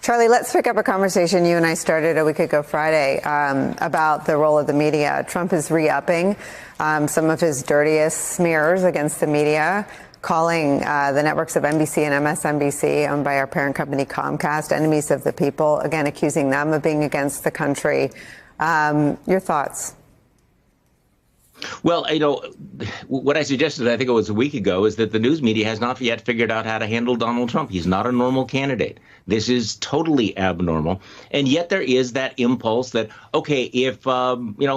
Charlie, let's pick up a conversation you and I started a week ago Friday about the role of the media. Trump is re-upping some of his dirtiest smears against the media, calling the networks of NBC and MSNBC, owned by our parent company Comcast, enemies of the people, again, accusing them of being against the country. Your thoughts? Well, what I suggested, I think it was a week ago, is that the news media has not yet figured out how to handle Donald Trump. He's not a normal candidate. This is totally abnormal. And yet there is that impulse that, OK, if,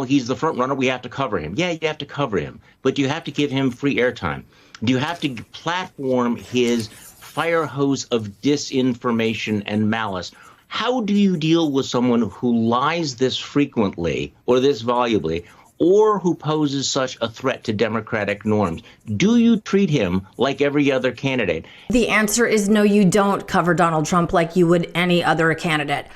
he's the front runner, we have to cover him. Yeah, you have to cover him, but you have to give him free airtime. You have to platform his fire hose of disinformation and malice. How do you deal with someone who lies this frequently or this volubly, or who poses such a threat to democratic norms? Do you treat him like every other candidate? The answer is no, you don't cover Donald Trump like you would any other candidate.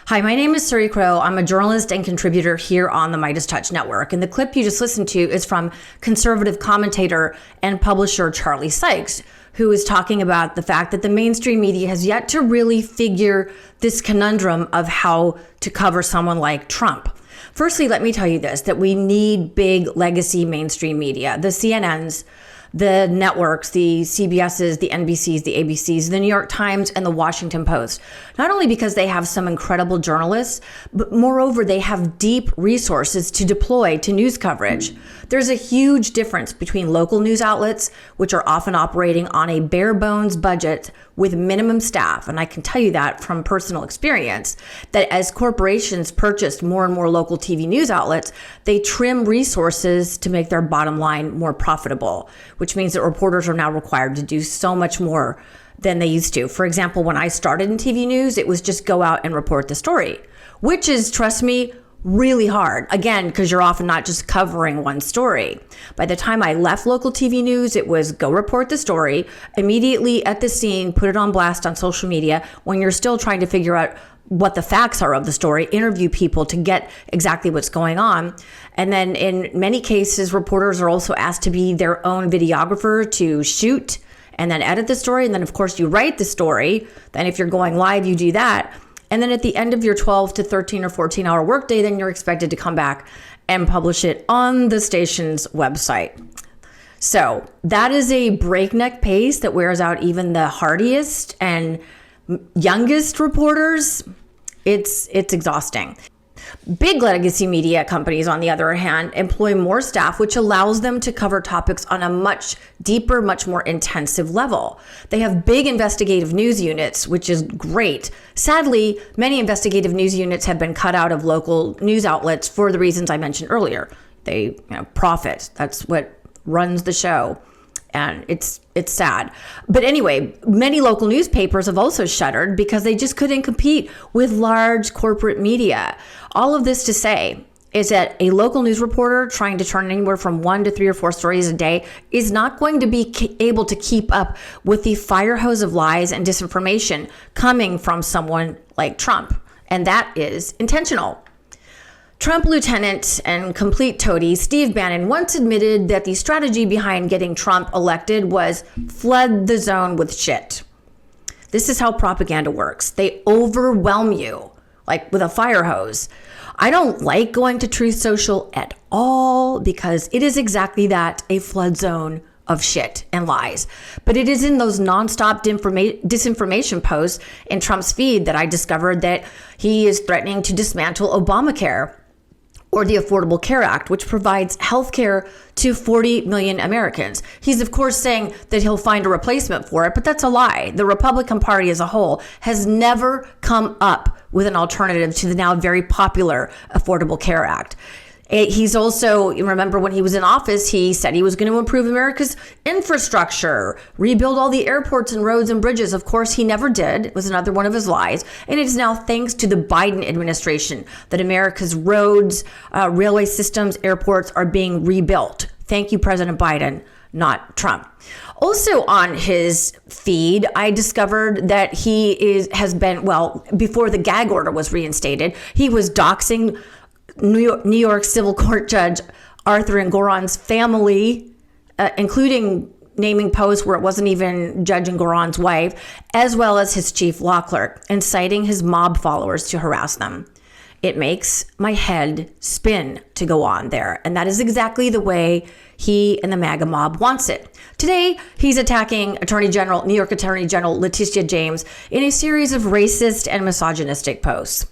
Hi, my name is Suri Crowe. I'm a journalist and contributor here on the MeidasTouch network. And the clip you just listened to is from conservative commentator and publisher Charlie Sykes, who is talking about the fact that the mainstream media has yet to really figure this conundrum of how to cover someone like Trump. Firstly, let me tell you this, that we need big legacy mainstream media, the CNNs, the networks, the CBSs, the NBCs, the ABCs, the New York Times, and the Washington Post. Not only because they have some incredible journalists, but moreover, they have deep resources to deploy to news coverage. There's a huge difference between local news outlets, which are often operating on a bare bones budget with minimum staff. And I can tell you that from personal experience, that as corporations purchased more and more local TV news outlets, they trim resources to make their bottom line more profitable, which means that reporters are now required to do so much more than they used to. For example, when I started in TV news, it was just go out and report the story, which is, trust me, really hard. Again, because you're often not just covering one story. By the time I left local TV news, it was go report the story, immediately at the scene, put it on blast on social media when you're still trying to figure out what the facts are of the story, interview people to get exactly what's going on. And then in many cases, reporters are also asked to be their own videographer to shoot and then edit the story. And then, of course, you write the story. Then if you're going live, you do that. And then at the end of your 12 to 13 or 14 hour workday, then you're expected to come back and publish it on the station's website. So that is a breakneck pace that wears out even the hardiest and youngest reporters. It's exhausting. Big legacy media companies, on the other hand, employ more staff, which allows them to cover topics on a much deeper, much more intensive level. They have big investigative news units, which is great. Sadly, many investigative news units have been cut out of local news outlets for the reasons I mentioned earlier. They profit. That's what runs the show. And it's sad. But anyway, many local newspapers have also shuttered because they just couldn't compete with large corporate media. All of this to say is that a local news reporter trying to turn anywhere from 1 to 3 or 4 stories a day is not going to be able to keep up with the fire hose of lies and disinformation coming from someone like Trump. And that is intentional. Trump lieutenant and complete toady Steve Bannon once admitted that the strategy behind getting Trump elected was flood the zone with shit. This is how propaganda works. They overwhelm you, like with a fire hose. I don't like going to Truth Social at all because it is exactly that, a flood zone of shit and lies. But it is in those nonstop disinformation posts in Trump's feed that I discovered that he is threatening to dismantle Obamacare, or the Affordable Care Act, which provides health care to 40 million Americans. He's, of course, saying that he'll find a replacement for it, but that's a lie. The Republican Party as a whole has never come up with an alternative to the now very popular Affordable Care Act. He's also, remember when he was in office, he said he was going to improve America's infrastructure, rebuild all the airports and roads and bridges. Of course, he never did. It was another one of his lies. And it is now thanks to the Biden administration that America's roads, railway systems, airports are being rebuilt. Thank you, President Biden, not Trump. Also on his feed, I discovered that he has been, before the gag order was reinstated, he was doxing New York Civil Court Judge Arthur Engoron's family, including naming posts where it wasn't even Judge Engoron's wife, as well as his chief law clerk, inciting his mob followers to harass them. It makes my head spin to go on there. And that is exactly the way he and the MAGA mob wants it. Today, he's attacking New York Attorney General Letitia James in a series of racist and misogynistic posts.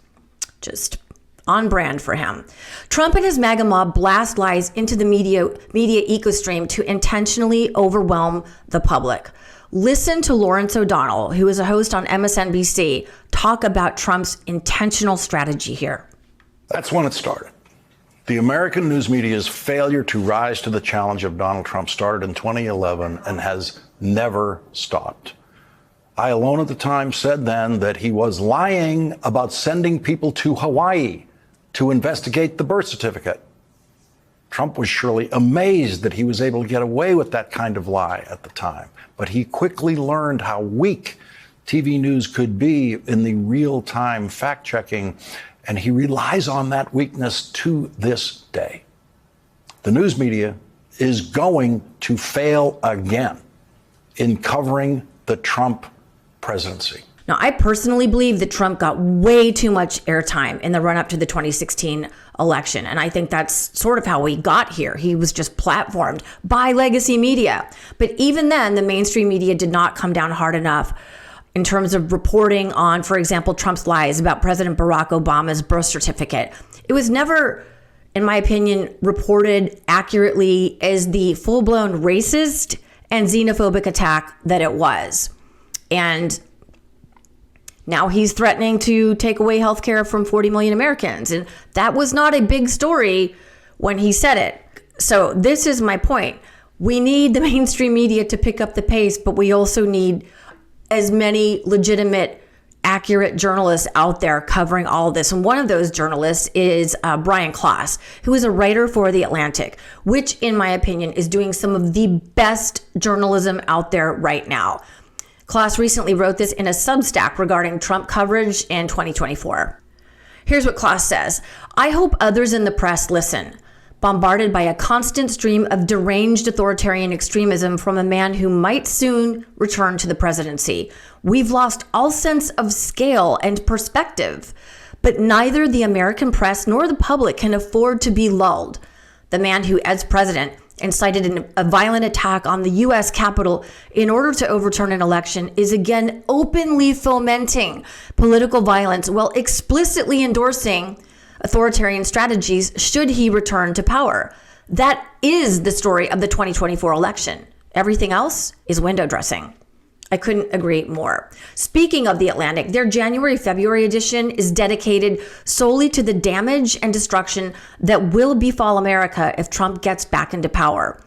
Just on brand for him. Trump and his MAGA mob blast lies into the media ecostream to intentionally overwhelm the public. Listen to Lawrence O'Donnell, who is a host on MSNBC, talk about Trump's intentional strategy here. That's when it started. The American news media's failure to rise to the challenge of Donald Trump started in 2011 and has never stopped. I alone at the time said then that he was lying about sending people to Hawaii to investigate the birth certificate. Trump was surely amazed that he was able to get away with that kind of lie at the time, but he quickly learned how weak TV news could be in the real-time fact-checking, and he relies on that weakness to this day. The news media is going to fail again in covering the Trump presidency. Now, I personally believe that Trump got way too much airtime in the run-up to the 2016 election. And I think that's sort of how he got here. He was just platformed by legacy media. But even then, the mainstream media did not come down hard enough in terms of reporting on, for example, Trump's lies about President Barack Obama's birth certificate. It was never, in my opinion, reported accurately as the full-blown racist and xenophobic attack that it was. And now he's threatening to take away health care from 40 million Americans. And that was not a big story when he said it. So this is my point. We need the mainstream media to pick up the pace, but we also need as many legitimate, accurate journalists out there covering all of this. And one of those journalists is Brian Klaas, who is a writer for The Atlantic, which in my opinion is doing some of the best journalism out there right now. Klaas recently wrote this in a Substack regarding Trump coverage in 2024. Here's what Klaas says. I hope others in the press listen. Bombarded by a constant stream of deranged authoritarian extremism from a man who might soon return to the presidency. We've lost all sense of scale and perspective, but neither the American press nor the public can afford to be lulled. The man who, as president, incited a violent attack on the U.S. Capitol in order to overturn an election is again openly fomenting political violence while explicitly endorsing authoritarian strategies should he return to power. That is the story of the 2024 election. Everything else is window dressing. I couldn't agree more. Speaking of The Atlantic, their January-February edition is dedicated solely to the damage and destruction that will befall America if Trump gets back into power.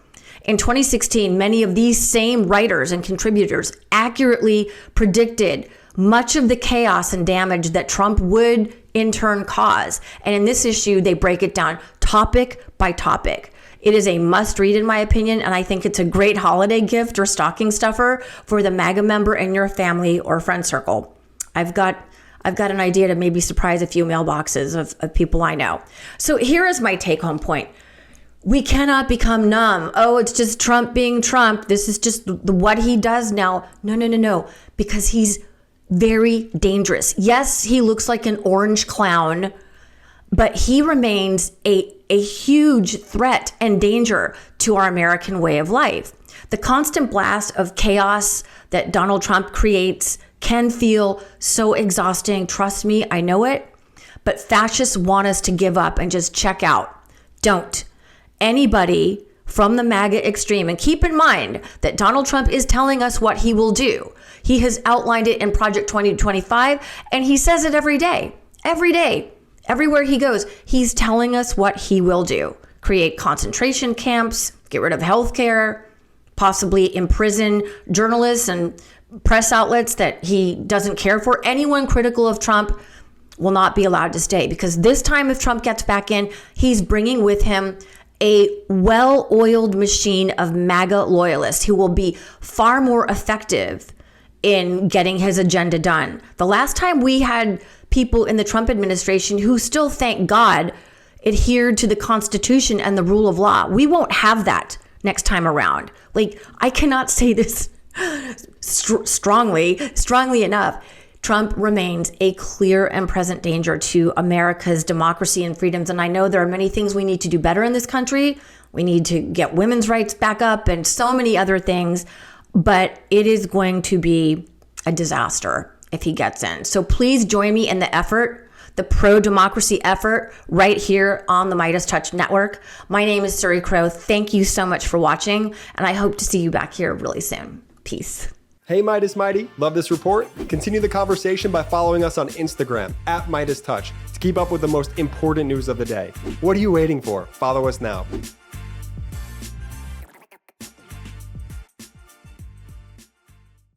In 2016, many of these same writers and contributors accurately predicted much of the chaos and damage that Trump would in turn cause. And in this issue, they break it down topic by topic. It is a must read in my opinion, and I think it's a great holiday gift or stocking stuffer for the MAGA member in your family or friend circle. I've got an idea to maybe surprise a few mailboxes of people I know. So here is my take home point. We cannot become numb. Oh, it's just Trump being Trump. This is just what he does now. No. Because he's very dangerous. Yes, he looks like an orange clown, but he remains a huge threat and danger to our American way of life. The constant blast of chaos that Donald Trump creates can feel so exhausting. Trust me, I know it. But fascists want us to give up and just check out. Don't. Anybody from the MAGA extreme, and keep in mind that Donald Trump is telling us what he will do. He has outlined it in Project 2025, and he says it every day. Everywhere he goes, he's telling us what he will do. Create concentration camps, get rid of healthcare, possibly imprison journalists and press outlets that he doesn't care for. Anyone critical of Trump will not be allowed to stay, because this time if Trump gets back in, he's bringing with him a well-oiled machine of MAGA loyalists who will be far more effective in getting his agenda done. The last time we had people in the Trump administration who still, thank God, adhered to the Constitution and the rule of law. We won't have that next time around. Like, I cannot say this strongly enough. Trump remains a clear and present danger to America's democracy and freedoms. And I know there are many things we need to do better in this country. We need to get women's rights back up and so many other things. But it is going to be a disaster if he gets in. So please join me in the effort, the pro-democracy effort, right here on the MeidasTouch Network. My name is Suri Crowe. Thank you so much for watching, and I hope to see you back here really soon. Peace. Hey Meidas Mighty, love this report? Continue the conversation by following us on Instagram @MeidasTouch to keep up with the most important news of the day. What are you waiting for? Follow us now.